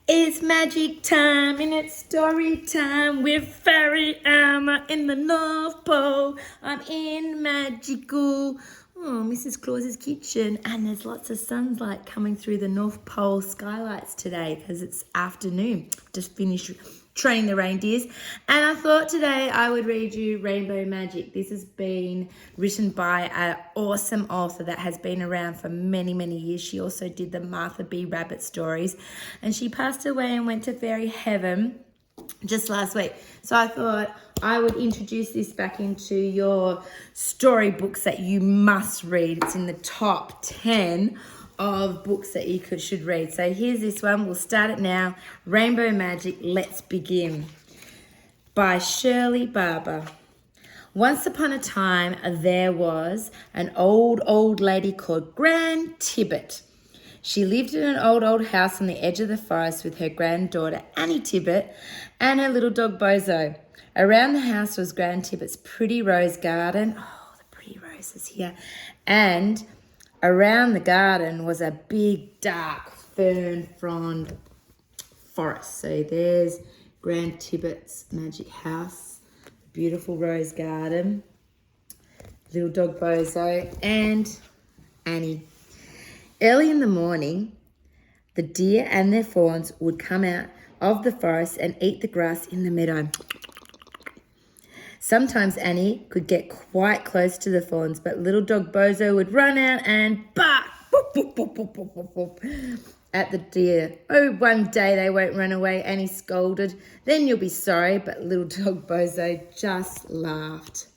It's magic time and it's story time with Fairy Emma in the North Pole. I'm in magical, Mrs. Claus's kitchen, and there's lots of sunlight coming through the North Pole skylights today because it's afternoon. Just finished training the reindeers, and I thought today I would read you Rainbow Magic. This has been written by an awesome author that has been around for many, many years. She also did the Martha B. Rabbit stories, and she passed away and went to fairy heaven just last week. So I thought I would introduce this back into your storybooks that you must read. It's in the top 10 of books that you should read. So here's this one. We'll start it now. Rainbow Magic, Let's Begin by Shirley Barber. Once upon a time, there was an old lady called Grand Tibbet. She lived in an old house on the edge of the forest with her granddaughter Annie Tibbet and her little dog Bozo. Around the house was Grand Tibbet's pretty rose garden. Oh, the pretty roses here. And around the garden was a big, dark, fern-frond forest. So there's Grand Tibbet's magic house, beautiful rose garden, little dog Bozo, and Annie. Early in the morning, the deer and their fawns would come out of the forest and eat the grass in the meadow. Sometimes Annie could get quite close to the fawns, but little dog Bozo would run out and bark at the deer. Oh, one day they won't run away, Annie scolded. Then you'll be sorry, but little dog Bozo just laughed.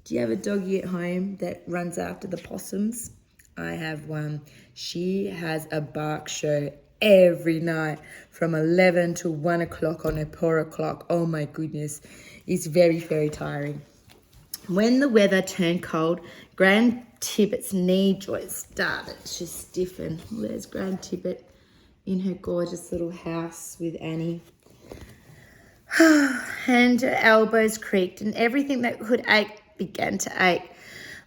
Do you have a doggy at home that runs after the possums? I have one. She has a bark show every night from 11 to 1 o'clock on her purr clock. Oh my goodness. It's very, very tiring. When the weather turned cold, Grand Tibbet's knee joints started to stiffen. There's Grand Tibbet in her gorgeous little house with Annie. And her elbows creaked and everything that could ache began to ache.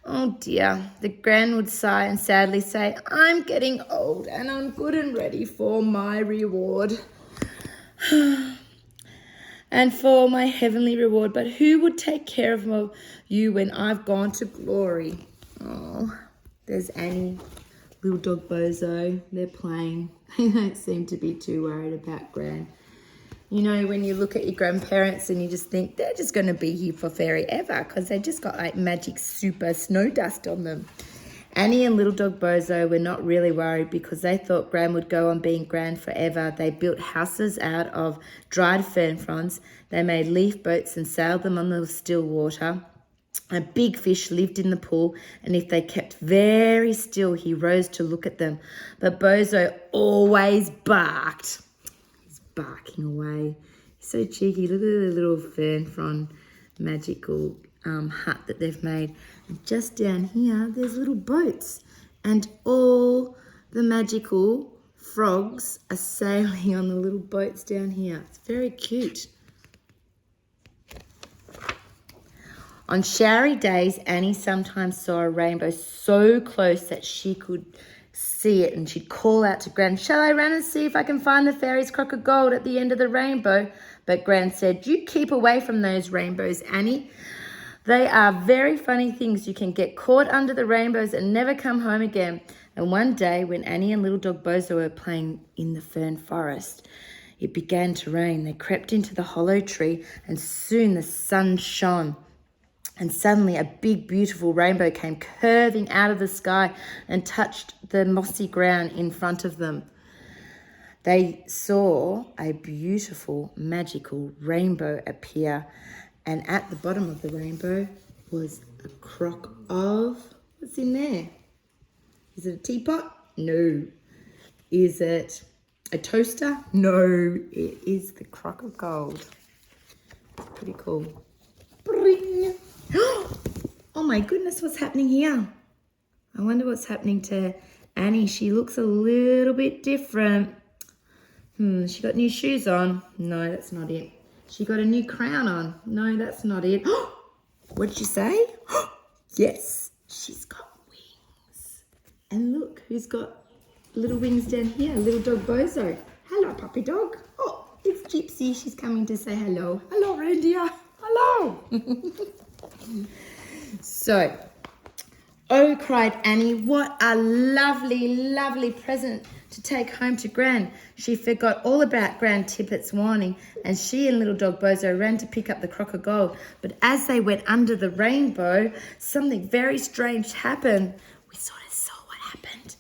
Oh dear, the Gran would sigh and sadly say, I'm getting old and I'm good and ready for my reward. And for my heavenly reward, but who would take care of you when I've gone to glory? Oh, there's Annie, little dog Bozo. They're playing. They don't seem to be too worried about Gran. You know, when you look at your grandparents and you just think they're just going to be here for fairy ever because they just got like magic super snow dust on them. Annie and little dog Bozo were not really worried because they thought Gran would go on being Gran forever. They built houses out of dried fern fronds. They made leaf boats and sailed them on the still water. A big fish lived in the pool, and if they kept very still, he rose to look at them. But Bozo always barked. He's barking away. He's so cheeky. Look at the little fern frond magical hut that they've made. And just down here, there's little boats, and all the magical frogs are sailing on the little boats down here. It's very cute. On showery days, Annie sometimes saw a rainbow so close that she could see it, and she'd call out to Gran, shall I run and see if I can find the fairy's crock of gold at the end of the rainbow? But Gran said, you keep away from those rainbows, Annie. They are very funny things. You can get caught under the rainbows and never come home again. And one day when Annie and little dog Bozo were playing in the fern forest, it began to rain. They crept into the hollow tree and soon the sun shone. And suddenly a big, beautiful rainbow came curving out of the sky and touched the mossy ground in front of them. They saw a beautiful, magical rainbow appear. And at the bottom of the rainbow was a crock of, what's in there? Is it a teapot? No. Is it a toaster? No. It is the crock of gold. It's pretty cool. Bring. Oh my goodness, what's happening here? I wonder what's happening to Annie. She looks a little bit different. She got new shoes on. No, that's not it. She got a new crown on. No, that's not it. What did you say? Yes, she's got wings. And look, who's got little wings down here? Little dog Bozo. Hello, puppy dog. Oh, it's Gypsy. She's coming to say hello. Hello, reindeer. Hello. So, oh, cried Annie, what a lovely, lovely present to take home to Gran. She forgot all about Gran Tippett's warning, and she and little dog Bozo ran to pick up the crock of gold. But as they went under the rainbow, something very strange happened. We sort of saw what happened.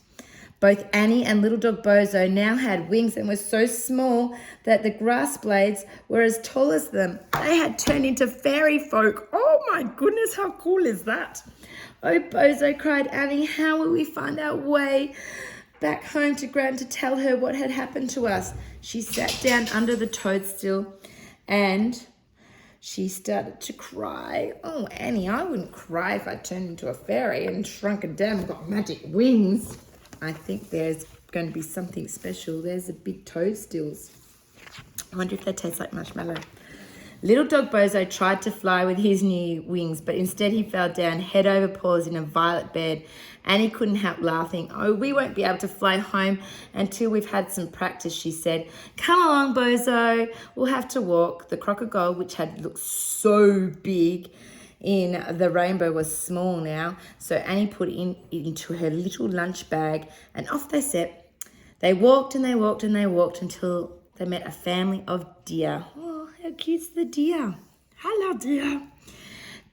Both Annie and little dog Bozo now had wings and were so small that the grass blades were as tall as them. They had turned into fairy folk. Oh my goodness, how cool is that? Oh, Bozo, cried Annie, how will we find our way back home to Gran to tell her what had happened to us? She sat down under the toadstool and she started to cry. Oh, Annie, I wouldn't cry if I turned into a fairy and shrunk down and got magic wings. I think there's going to be something special. There's the big toadstools. I wonder if they taste like marshmallow. Little dog Bozo tried to fly with his new wings, but instead he fell down head over paws in a violet bed. Annie couldn't help laughing. Oh, we won't be able to fly home until we've had some practice, she said. Come along, Bozo. We'll have to walk. The crock of gold, which had looked so big in the rainbow, was small now. So Annie put it into her little lunch bag and off they set. They walked and they walked and they walked until they met a family of deer. Oh, how cute's the deer? Hello, deer.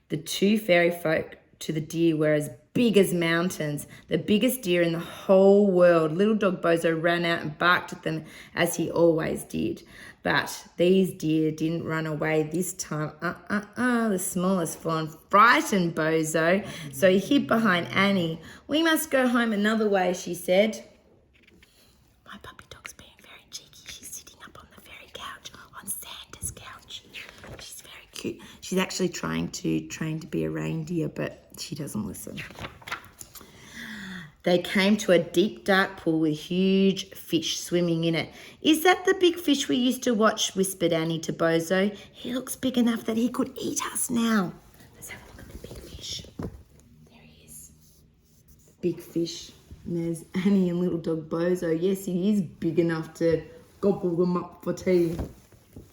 The two fairy folk to the deer were as big as mountains, the biggest deer in the whole world. Little dog Bozo ran out and barked at them as he always did. But these deer didn't run away this time. The smallest fawn frightened Bozo, so he hid behind Annie. We must go home another way, she said. My puppy dog's being very cheeky. She's sitting up on the very couch, on Santa's couch. She's very cute. She's actually trying to train to be a reindeer, but she doesn't listen. They came to a deep, dark pool with huge fish swimming in it. Is that the big fish we used to watch? Whispered Annie to Bozo. He looks big enough that he could eat us now. Let's have a look at the big fish. There he is. The big fish. And there's Annie and little dog Bozo. Yes, he is big enough to gobble them up for tea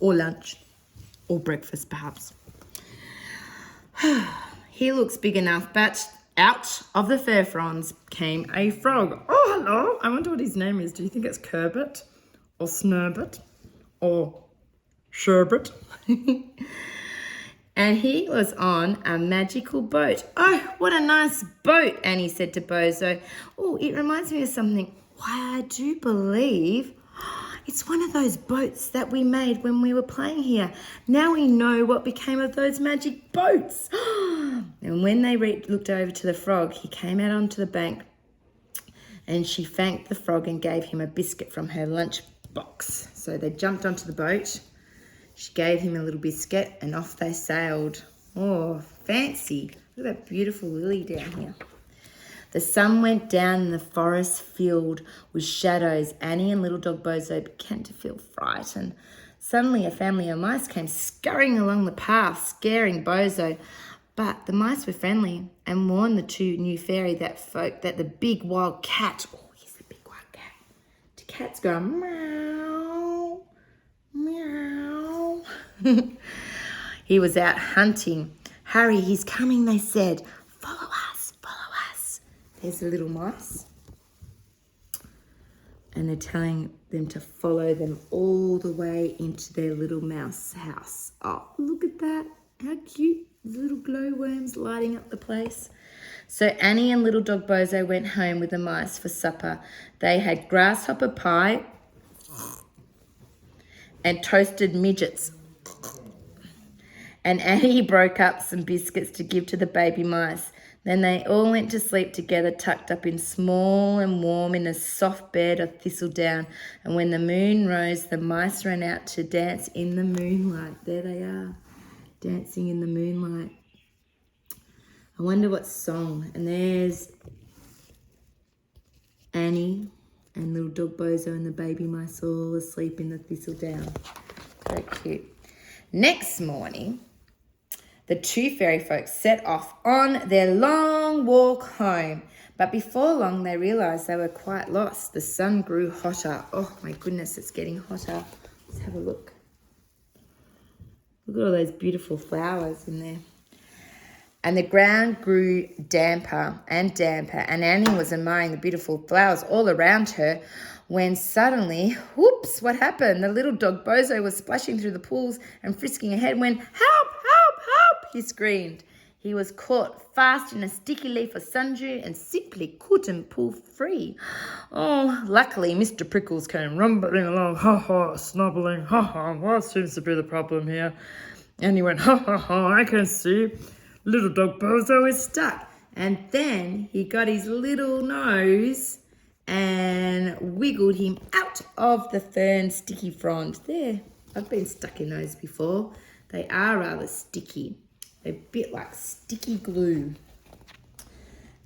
or lunch or breakfast, perhaps. He looks big enough, but out of the fur fronds came a frog. Oh, hello. I wonder what his name is. Do you think it's Kerbert or Snurbert or Sherbet? And he was on a magical boat. Oh, what a nice boat, Annie said to Bozo. Oh, it reminds me of something. Why, I do believe it's one of those boats that we made when we were playing here. Now we know what became of those magic boats. And when they looked over to the frog, he came out onto the bank and she thanked the frog and gave him a biscuit from her lunch box. So they jumped onto the boat. She gave him a little biscuit and off they sailed. Oh, fancy. Look at that beautiful lily down here. The sun went down and the forest filled with shadows. Annie and little dog Bozo began to feel frightened. Suddenly a family of mice came scurrying along the path, scaring Bozo. But the mice were friendly and warned the two new fairy that the big wild cat, oh, here's the big wild cat. The cat's going meow, meow. He was out hunting. Hurry, he's coming, they said. Follow us, follow us. There's the little mice. And they're telling them to follow them all the way into their little mouse house. Oh, look at that. How cute. There's little glowworms lighting up the place. So Annie and little dog Bozo went home with the mice for supper. They had grasshopper pie and toasted midgets. And Annie broke up some biscuits to give to the baby mice. Then they all went to sleep together, tucked up in small and warm in a soft bed of thistledown. And when the moon rose, the mice ran out to dance in the moonlight. There they are, dancing in the moonlight. I wonder what song. And there's Annie and little dog Bozo and the baby mice all asleep in the thistledown. Very cute. Next morning, the two fairy folks set off on their long walk home. But before long, they realised they were quite lost. The sun grew hotter. Oh my goodness, it's getting hotter. Let's have a look. Look at all those beautiful flowers in there. And the ground grew damper and damper, and Annie was admiring the beautiful flowers all around her when suddenly, whoops, what happened? The little dog Bozo was splashing through the pools and frisking ahead when, help, help, help, he screamed. He was caught fast in a sticky leaf of sundew and simply couldn't pull free. Oh, luckily Mr. Prickles came rumbling along, ha-ha, snubbling, ha-ha, what seems to be the problem here? And he went, ha-ha-ha, I can see. Little dog Bozo is stuck. And then he got his little nose and wiggled him out of the fern sticky frond. There, I've been stuck in those before. They are rather sticky. They're a bit like sticky glue.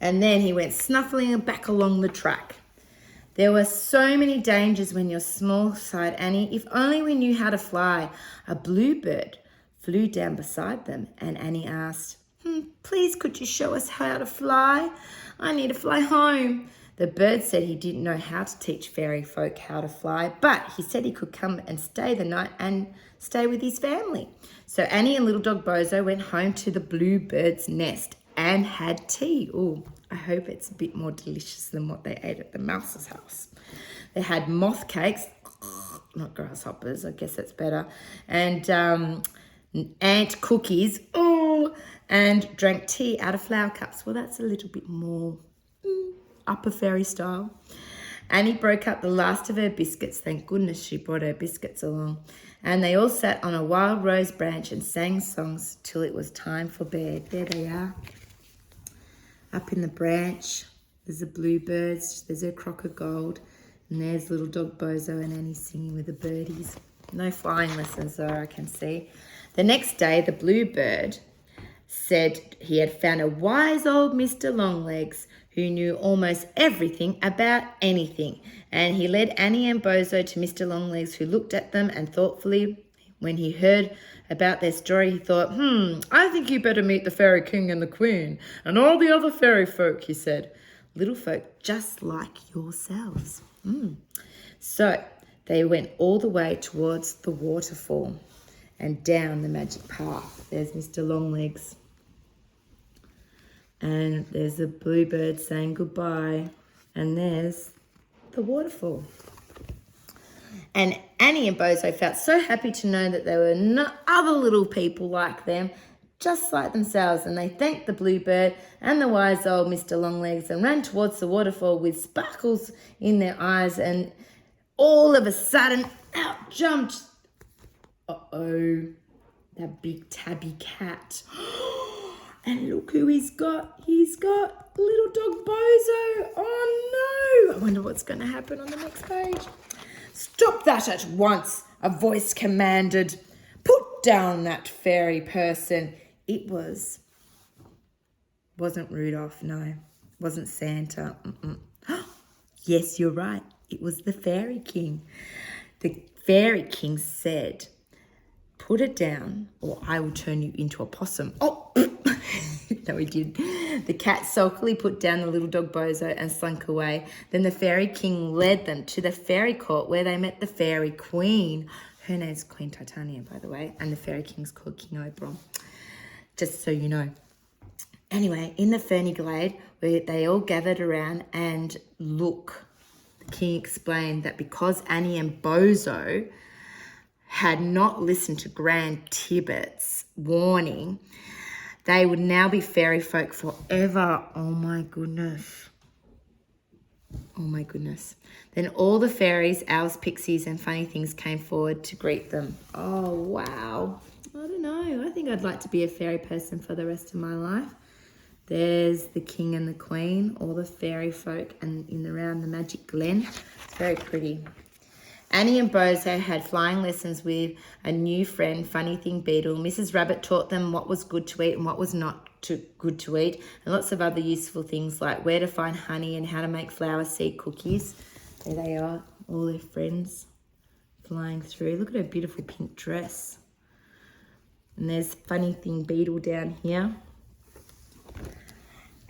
And then he went snuffling back along the track. There were so many dangers when you're small, sighed Annie. If only we knew how to fly. A bluebird flew down beside them, and Annie asked, please could you show us how to fly? I need to fly home. The bird said he didn't know how to teach fairy folk how to fly, but he said he could come and stay the night and stay with his family. So Annie and little dog Bozo went home to the bluebird's nest and had tea. Oh, I hope it's a bit more delicious than what they ate at the mouse's house. They had moth cakes, not grasshoppers, I guess that's better, and ant cookies, and drank tea out of flower cups. Well, that's a little bit more upper fairy style. Annie broke up the last of her biscuits. Thank goodness she brought her biscuits along. And they all sat on a wild rose branch and sang songs till it was time for bed. There they are. Up in the branch, there's the bluebirds, there's her crock of gold, and there's little dog Bozo and Annie singing with the birdies. No flying lessons though, I can see. The next day, the bluebird said he had found a wise old Mr. Longlegs who knew almost everything about anything. And he led Annie and Bozo to Mr. Longlegs, who looked at them and thoughtfully, when he heard about their story, he thought, I think you better meet the fairy king and the queen and all the other fairy folk, he said. Little folk just like yourselves. So they went all the way towards the waterfall and down the magic path. There's Mr. Longlegs. And there's a bluebird saying goodbye. And there's the waterfall. And Annie and Bozo felt so happy to know that there were no other little people like them, just like themselves. And they thanked the bluebird and the wise old Mr. Longlegs and ran towards the waterfall with sparkles in their eyes. And all of a sudden, out jumped, that big tabby cat. And look who he's got. He's got little dog Bozo. Oh no. I wonder what's going to happen on the next page. Stop that at once, a voice commanded. Put down that fairy person. It wasn't Rudolph, no. Wasn't Santa. Yes, you're right. It was the fairy king. The fairy king said, put it down or I will turn you into a possum. Oh, no, he did. The cat sulkily put down the little dog Bozo and slunk away. Then the fairy king led them to the fairy court where they met the fairy queen. Her name's Queen Titania, by the way, and the fairy king's called King Oberon, just so you know. Anyway, in the ferny glade, where they all gathered around and look, the king explained that because Annie and Bozo had not listened to Grand Tibbet's warning, they would now be fairy folk forever. Oh my goodness. Oh my goodness. Then all the fairies, owls, pixies, and funny things came forward to greet them. Oh, wow. I don't know. I think I'd like to be a fairy person for the rest of my life. There's the king and the queen, all the fairy folk and around the magic glen. It's very pretty. Annie and Bozo had flying lessons with a new friend, Funny Thing Beetle. Mrs. Rabbit taught them what was good to eat and what was not good to eat, and lots of other useful things like where to find honey and how to make flower seed cookies. There they are, all their friends flying through. Look at her beautiful pink dress. And there's Funny Thing Beetle down here.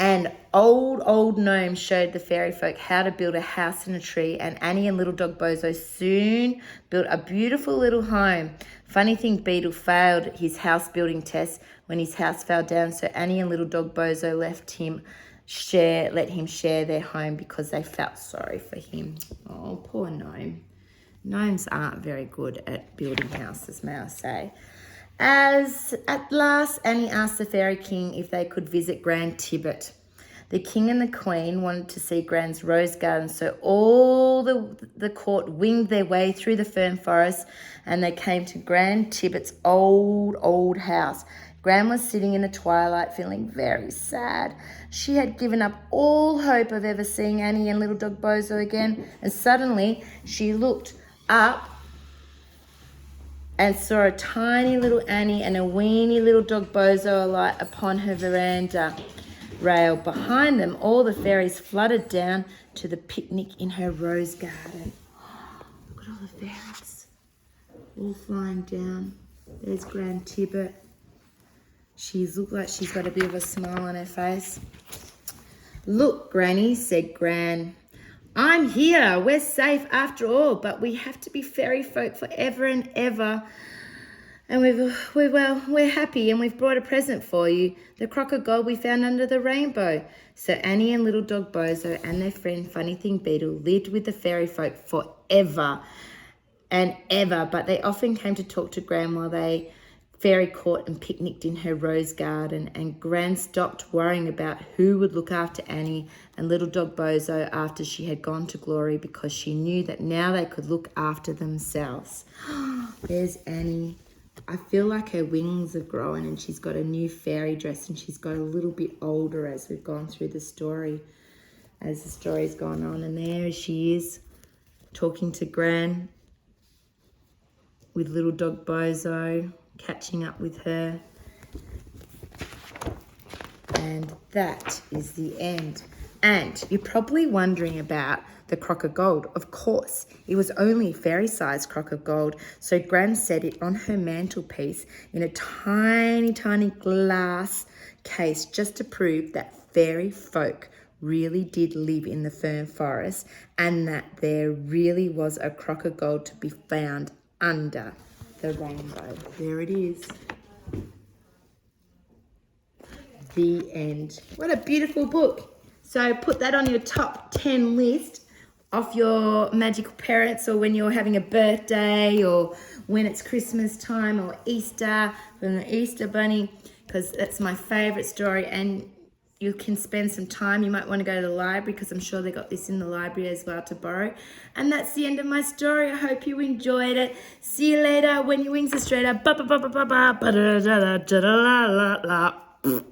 And old gnome showed the fairy folk how to build a house in a tree, and Annie and little dog Bozo soon built a beautiful little home. Funny thing, Beetle failed his house building test when his house fell down, so Annie and little dog Bozo let him share their home because they felt sorry for him. Oh, poor gnome. Gnomes aren't very good at building houses, may I say. As at last Annie asked the Fairy King if they could visit Grand Tibbet. The King and the Queen wanted to see Gran's rose garden, so all the court winged their way through the fern forest, and they came to Grand Tibbet's old house. Gran was sitting in the twilight feeling very sad. She had given up all hope of ever seeing Annie and little dog Bozo again, and suddenly she looked up and saw a tiny little Annie and a weeny little dog Bozo alight upon her veranda rail. Behind them, all the fairies fluttered down to the picnic in her rose garden. Look at all the fairies, all flying down. There's Grand Tibbet. She's looked like she's got a bit of a smile on her face. Look, Granny, said Gran. I'm here. We're safe after all, but we have to be fairy folk forever and ever. And we're happy, and we've brought a present for you, the crock of gold we found under the rainbow. So Annie and little dog Bozo and their friend Funny Thing Beetle lived with the fairy folk forever and ever, but they often came to talk to Gran while they fairy court and picnicked in her rose garden, and Gran stopped worrying about who would look after Annie and little dog Bozo after she had gone to glory, because she knew that now they could look after themselves. There's Annie. I feel like her wings are growing, and she's got a new fairy dress, and she's got a little bit older as we've gone through the story, as the story's gone on. And there she is, talking to Gran with little dog Bozo, catching up with her. And that is the end. And you're probably wondering about the crock of gold. Of course, it was only a fairy-sized crock of gold, so Gran set it on her mantelpiece in a tiny glass case, just to prove that fairy folk really did live in the fern forest, and that there really was a crock of gold to be found under the rainbow. There it is. The end. What a beautiful book. So put that on your top 10 list of your magical parents, or when you're having a birthday, or when it's Christmas time, or Easter, from the Easter Bunny, because that's my favourite story. And you can spend some time. You might want to go to the library, because I'm sure they got this in the library as well to borrow. And that's the end of my story. I hope you enjoyed it. See you later when your wings are straighter. Ba ba ba ba ba ba ba da da da da da la la la.